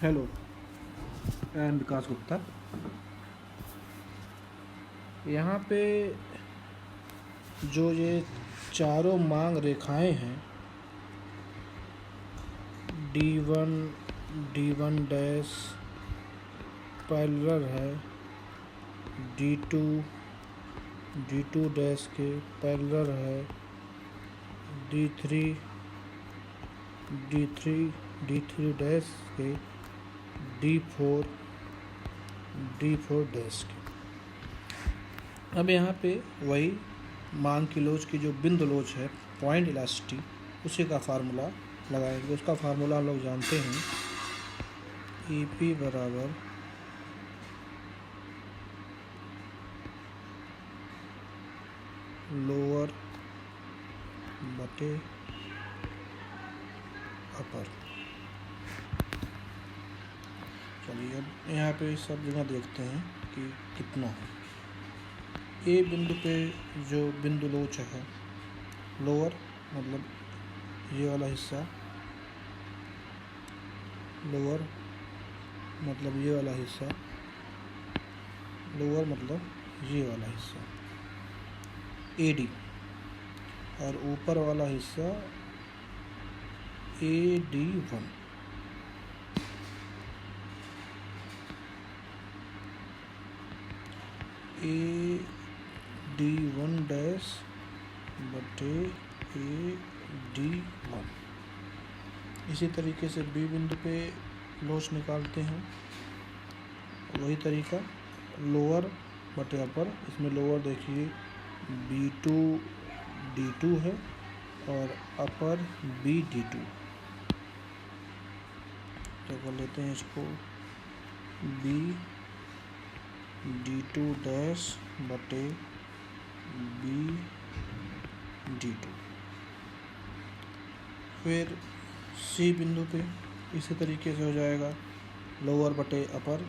Hello, and विकास गुप्ता। यहाँ पे जो ये चारों मांग रेखाएं हैं, D1 D1 डैश पैरेलल है, D2 D2 डैश के पैरेलल है, D3 D3 डैश के, D4 डैश के। अब यहाँ पे वही मांग की लोच की जो बिंदु लोच है, पॉइंट इलास्टिसिटी, उसी का फार्मूला लगाएंगे। उसका फार्मूला हम लोग जानते हैं, EP बराबर लोअर बटे अपर। चलिए अब यहाँ पे सब जगह देखते हैं कि कितना है। ए बिंदु पे जो बिंदु लोच है, लोअर मतलब ये वाला हिस्सा, लोअर मतलब ये वाला हिस्सा, लोअर मतलब ये वाला हिस्सा AD, और ऊपर वाला हिस्सा AD1। AD1 डैश बटे AD1। इसी तरीके से बी बिंदु पे लोच निकालते हैं, वही तरीका, लोअर बटे अपर। इसमें लोअर देखिए B2 D2 है और अपर BD2। तो कर लेते हैं इसको BD2 डैश बटे BD2। फिर सी बिंदु पे इसी तरीके से हो जाएगा, लोअर बटे अपर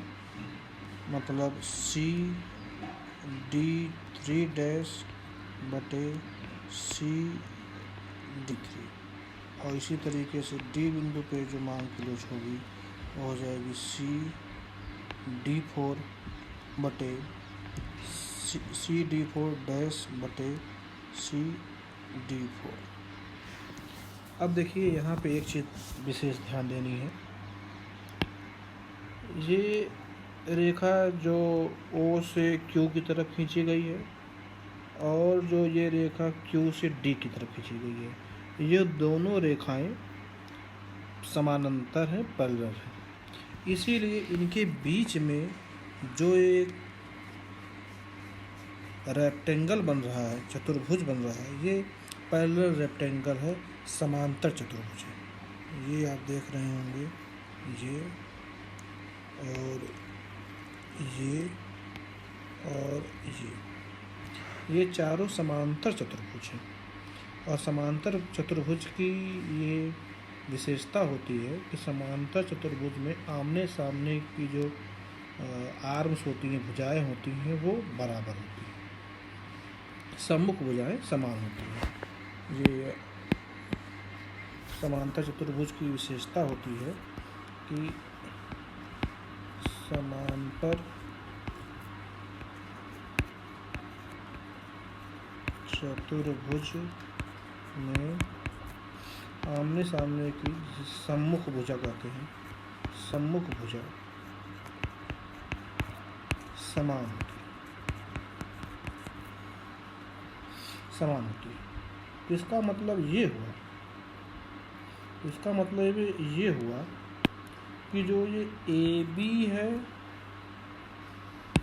मतलब CD3 डैश बटे CD3। और इसी तरीके से डी बिंदु पे जो मांग की लोच होगी वो हो जाएगी CD4 बटे CD4 डैश बटे CD4। अब देखिए यहाँ पे एक चीज़ विशेष ध्यान देनी है, ये रेखा जो O से Q की तरफ खींची गई है और जो ये रेखा Q से D की तरफ खींची गई है, ये दोनों रेखाएं समानांतर हैं, पैरेलल हैं। इसीलिए इनके बीच में जो एक रेक्टेंगल बन रहा है, चतुर्भुज बन रहा है, ये पैरेलल रेक्टेंगल है, समांतर चतुर्भुज है। ये आप देख रहे होंगे, ये और ये और ये चारों समांतर चतुर्भुज हैं। और समांतर चतुर्भुज की ये विशेषता होती है कि समांतर चतुर्भुज में आमने सामने की जो आर्म्स होती हैं, भुजाएं होती हैं, वो बराबर होती हैं, सम्मुख भुजाएं समान होती हैं। ये समांतर चतुर्भुज की विशेषता होती है कि समांतर चतुर्भुज में आमने सामने की सम्मुख भुजा कहते हैं, सम्मुख भुजा समान होती है। तो इसका मतलब ये हुआ कि जो ये AB है,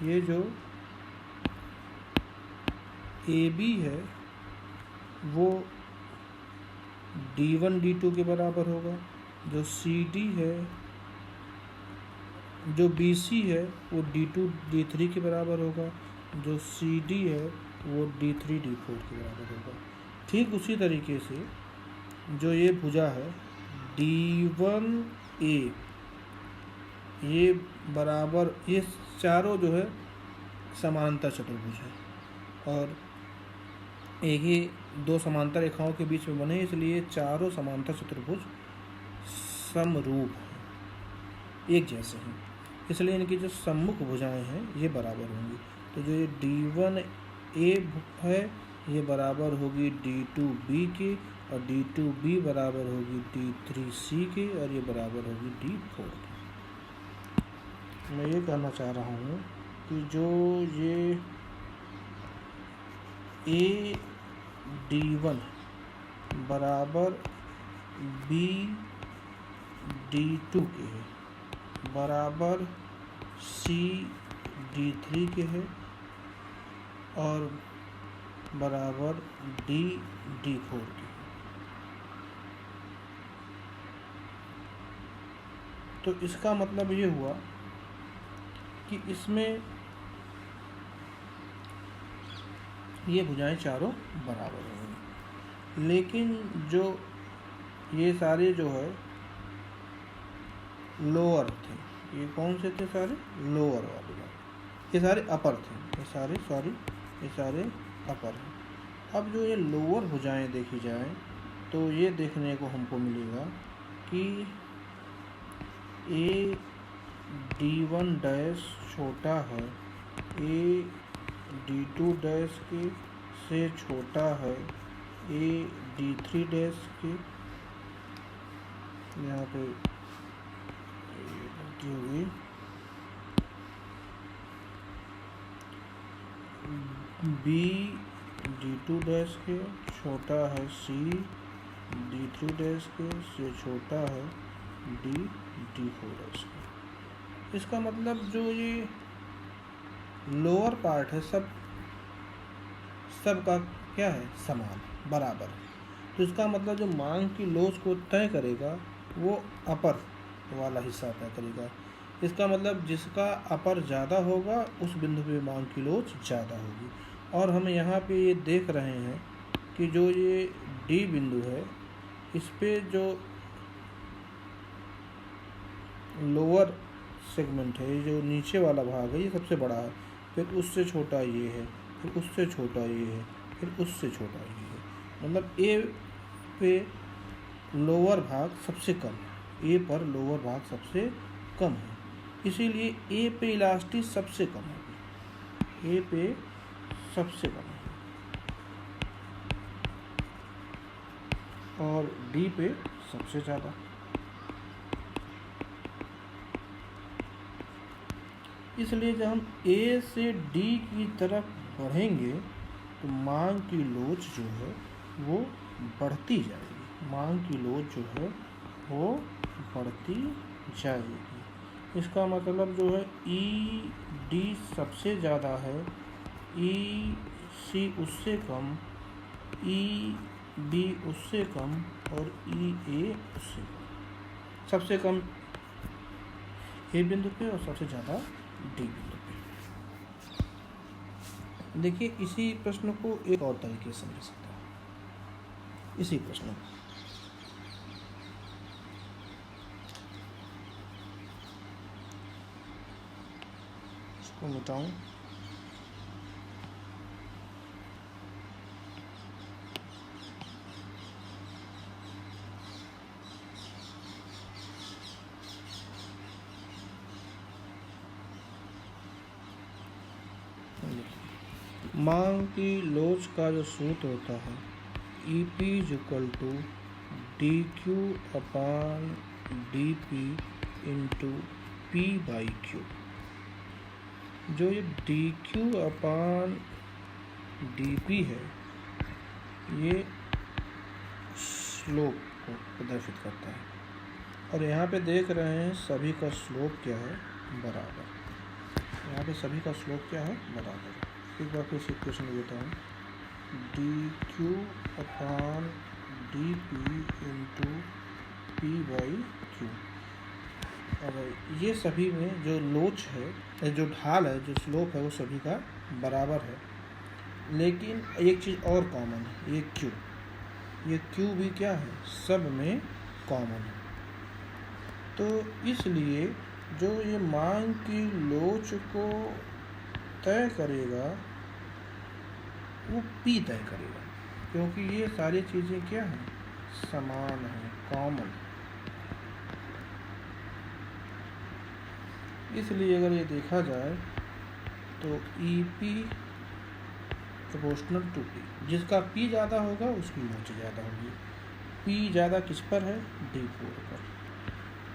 ये जो AB है वो D1 D2 के बराबर होगा, जो CD है, जो BC है वो D2 D3 के बराबर होगा, जो CD है वो D3 D4 के बराबर होगा। ठीक उसी तरीके से जो ये भुजा है D1A, ये बराबर, ये चारों जो है समांतर चतुर्भुज है और एक ही दो समांतर रेखाओं के बीच में बने, इसलिए चारों समांतर चतुर्भुज समरूप हैं। एक जैसे हैं, इसलिए इनकी जो सम्मुख भुजाएं हैं ये बराबर होंगी। तो जो ये D1A है ये बराबर होगी D2B की, और D2B बराबर होगी D3C की, और ये बराबर होगी D4 की। मैं ये कहना चाह रहा हूँ कि जो ये AD1 बराबर BD2 के है, बराबर CD3 के है, और बराबर D4 के। तो इसका मतलब ये हुआ कि इसमें ये भुजाएं चारों बराबर होंगी। लेकिन जो ये सारे जो है लोअर थे, ये कौन से थे सारे? लोअर वाले, ये सारे अपर थे, ये सारे अपर हैं। अब जो ये लोअर भुजाएं देखी जाए तो ये देखने को हमको मिलेगा कि AD1 डैश छोटा है AD2 डैश के से छोटा है AD3 डैश के। यहाँ पे गलती होगी, BD2 डैश के छोटा है CD3 डैश के से छोटा है D4 डैश के। इसका मतलब जो ये लोअर पार्ट है सब का क्या है? समान, बराबर है। तो इसका मतलब जो मांग की लोच को तय करेगा वो अपर वाला हिस्सा तय करेगा। इसका मतलब जिसका अपर ज़्यादा होगा उस बिंदु पे मांग की लोच ज़्यादा होगी। और हम यहाँ पे ये देख रहे हैं कि जो ये D बिंदु है इस पे जो लोअर सेगमेंट है, जो नीचे वाला भाग है, ये सबसे बड़ा है, फिर उससे छोटा ये है, फिर उससे छोटा ये है, फिर उससे छोटा ये है। मतलब A पे लोअर भाग सबसे कम है, A पर लोअर भाग सबसे कम है, इसीलिए A पे इलास्टिसिटी सबसे कम है, A पे सबसे कम है, और D पे सबसे ज़्यादा। इसलिए जब हम A से D की तरफ बढ़ेंगे तो मांग की लोच जो है वो बढ़ती जाएगी, मांग की लोच जो है वो बढ़ती जाएगी। इसका मतलब जो है ED सबसे ज़्यादा है, EC उससे कम, EB उससे कम, और EA उससे कम। सबसे कम A बिंदु पे और सबसे ज़्यादा D बिंदु पे। देखिए इसी प्रश्न को एक और तरीके से समझ सकते हैं। इसी प्रश्न को इसको मिटाऊं, मांग की लोच का जो सूत्र होता है EP = DQ upon DP into P/Q। जो ये DQ अपॉन DP है ये स्लोप को प्रदर्शित करता है, और यहाँ पे देख रहे हैं सभी का स्लोप क्या है? बराबर। यहाँ पे सभी का स्लोप क्या है? बराबर। एक बार फिर से क्वेश्चन देता हूँ, DQ upon DP into P/Q। और ये सभी में जो लोच है, जो ढाल है, जो स्लोप है, वो सभी का बराबर है। लेकिन एक चीज़ और कॉमन है, ये Q भी क्या है? सब में कॉमन है। तो इसलिए जो ये मांग की लोच को तय करेगा वो P तय करेगा, क्योंकि ये सारी चीज़ें क्या हैं? समान है, कॉमन। इसलिए अगर ये देखा जाए तो E P proportional to P, जिसका पी ज़्यादा होगा उसकी मोच ज़्यादा होगी। पी ज़्यादा किस पर है? D4 पर।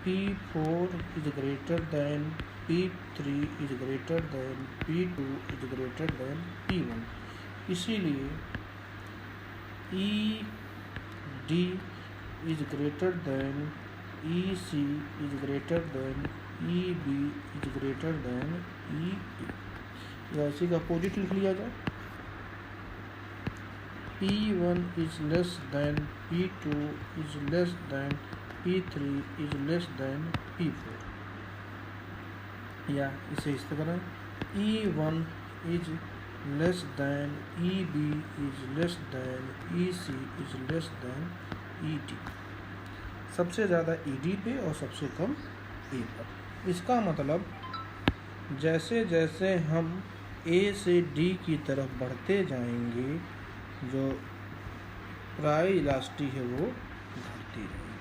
P4 is greater than P3 is greater than P2 is greater than P1। इसीलिए ED is greater than EC is greater than EB is greater than EP, या इसी का अपोजिट लिख लिया जाए, P1 is less than P2 is less than P3 is less than P4, या इसे इस तरह E1 is less than EB is less than EC is less than ED। सबसे ज़्यादा ED पे और सबसे कम E पर। इसका मतलब जैसे जैसे हम A से D की तरफ बढ़ते जाएंगे, जो प्राइलास्टी है वो घटती रहेगी।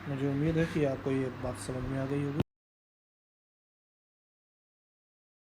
मुझे उम्मीद है कि आपको ये बात समझ में आ गई होगी।